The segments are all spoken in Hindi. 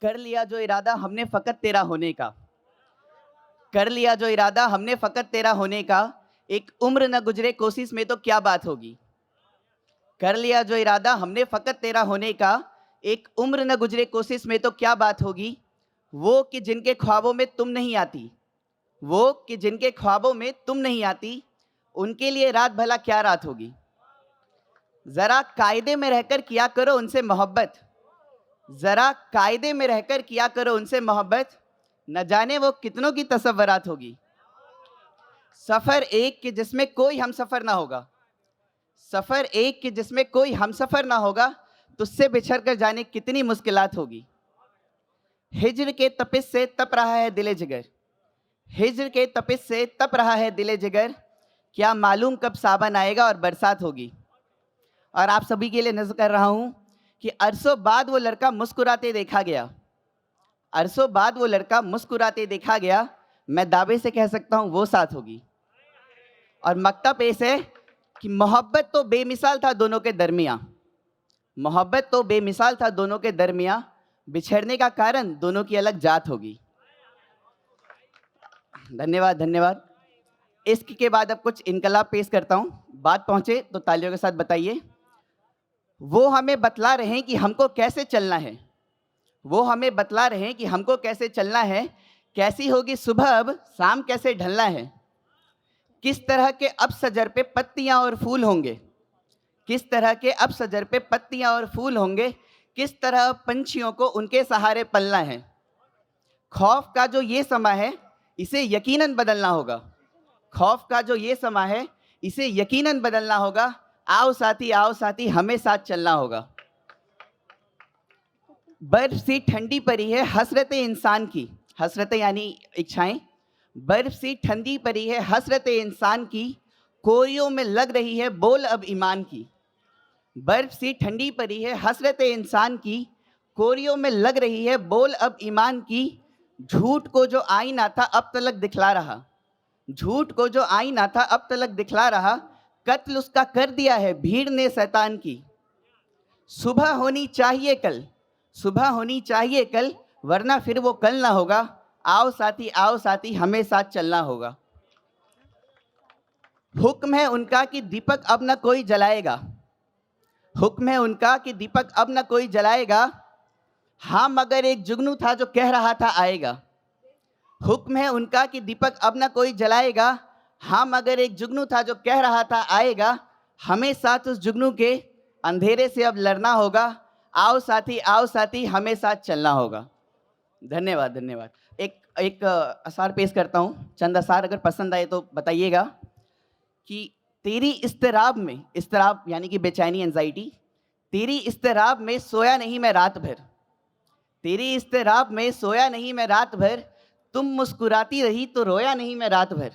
कर लिया जो इरादा हमने फ़कत तेरा होने का, कर लिया जो इरादा हमने फ़कत तेरा होने का, एक उम्र न गुज़रे कोशिश में तो क्या बात होगी। कर लिया जो इरादा हमने फ़कत तेरा होने का, एक उम्र न गुज़रे कोशिश में तो क्या बात होगी। वो कि जिनके ख्वाबों में तुम नहीं आती, वो कि जिनके ख्वाबों में तुम नहीं आती, उनके लिए रात भला क्या रात होगी। ज़रा कायदे में रहकर किया करो उनसे मोहब्बत, ज़रा कायदे में रहकर किया करो उनसे मोहब्बत, न जाने वो कितनों की तसव्वुरात होगी। सफ़र एक कि जिसमें कोई हमसफ़र ना होगा, सफ़र एक कि जिसमें कोई हमसफ़र ना होगा, तुझसे बिछड़ कर जाने कितनी मुश्किलात होगी। हिज्र के तपिश से तप रहा है दिले जिगर, हिज्र के तपिश से तप रहा है दिले जिगर, क्या मालूम कब सावन आएगा और बरसात होगी। और आप सभी के लिए नज़र कर रहा हूँ कि अरसों बाद वो लड़का मुस्कुराते देखा गया, अरसों बाद वो लड़का मुस्कुराते देखा गया, मैं दावे से कह सकता हूँ वो साथ होगी। और मक्ता पेश है कि मोहब्बत तो बेमिसाल था दोनों के दरमियाँ, मोहब्बत तो बेमिसाल था दोनों के दरमियाँ, बिछड़ने का कारण दोनों की अलग जात होगी। धन्यवाद, धन्यवाद। इश्क के बाद अब कुछ इनकलाब पेश करता हूँ। बात पहुँचे तो तालियों के साथ बताइए। वो हमें बतला रहे हैं कि हमको कैसे चलना है, वो हमें बतला रहे हैं कि हमको कैसे चलना है, कैसी होगी सुबह अब शाम कैसे ढलना है। किस तरह के अब सजर पे पत्तियाँ और फूल होंगे, किस तरह के अब सजर पे पत्तियाँ और फूल होंगे, किस तरह पंछियों को उनके सहारे पलना है। खौफ का जो ये समा है इसे यकीनन बदलना होगा, खौफ का जो ये समा है इसे यकीनन बदलना होगा। आओ साथी हमें साथ चलना होगा। बर्फ सी ठंडी पड़ी है हसरतें इंसान की, हसरतें यानी इच्छाएं, बर्फ सी ठंडी पड़ी है हसरतें इंसान की, कोरियों में लग रही है बोल अब ईमान की। बर्फ सी ठंडी पड़ी है हसरतें इंसान की, कोरियों में लग रही है बोल अब ईमान की। झूठ को जो आईना था अब तलक दिखला रहा, झूठ को जो आईना था अब तलक दिखला रहा, कत्ल उसका कर दिया है भीड़ ने शैतान की। सुबह होनी चाहिए कल, सुबह होनी चाहिए कल, वरना फिर वो कल ना होगा। आओ साथी हमें साथ चलना होगा। हुक्म है उनका कि दीपक अब न कोई जलाएगा, हुक्म है उनका कि दीपक अब न कोई जलाएगा, हाँ मगर एक जुगनू था जो कह रहा था आएगा। हुक्म है उनका कि दीपक अब न कोई जलाएगा, हाँ मगर एक जुगनू था जो कह रहा था आएगा। हमें साथ उस जुगनू के अंधेरे से अब लड़ना होगा। आओ साथी हमें साथ चलना होगा। धन्यवाद, धन्यवाद। एक असार पेश करता हूँ, चंद असार अगर पसंद आए तो बताइएगा। कि तेरी इस्तिराब में, इस्तिराब यानी कि बेचैनी, एंजाइटी, तेरी इस्तिराब में सोया नहीं मैं रात भर, तेरी इस्तिराब में सोया नहीं मैं रात भर, तुम मुस्कुराती रही तो रोया नहीं मैं रात भर।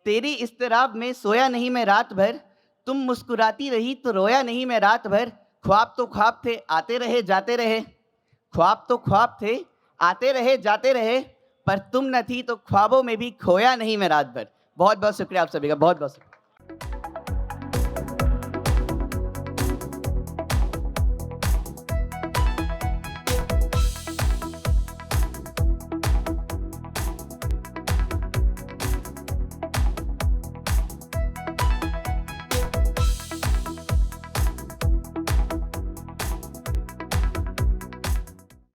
तेरी इस्तिराब में सोया नहीं मैं रात भर, तुम मुस्कुराती रही तो रोया नहीं मैं रात भर। ख्वाब तो ख्वाब थे आते रहे जाते रहे, ख्वाब तो ख्वाब थे आते रहे जाते रहे, पर तुम न थी तो ख्वाबों में भी खोया नहीं मैं रात भर। बहुत बहुत शुक्रिया आप सभी का, बहुत बहुत शुक्रिया।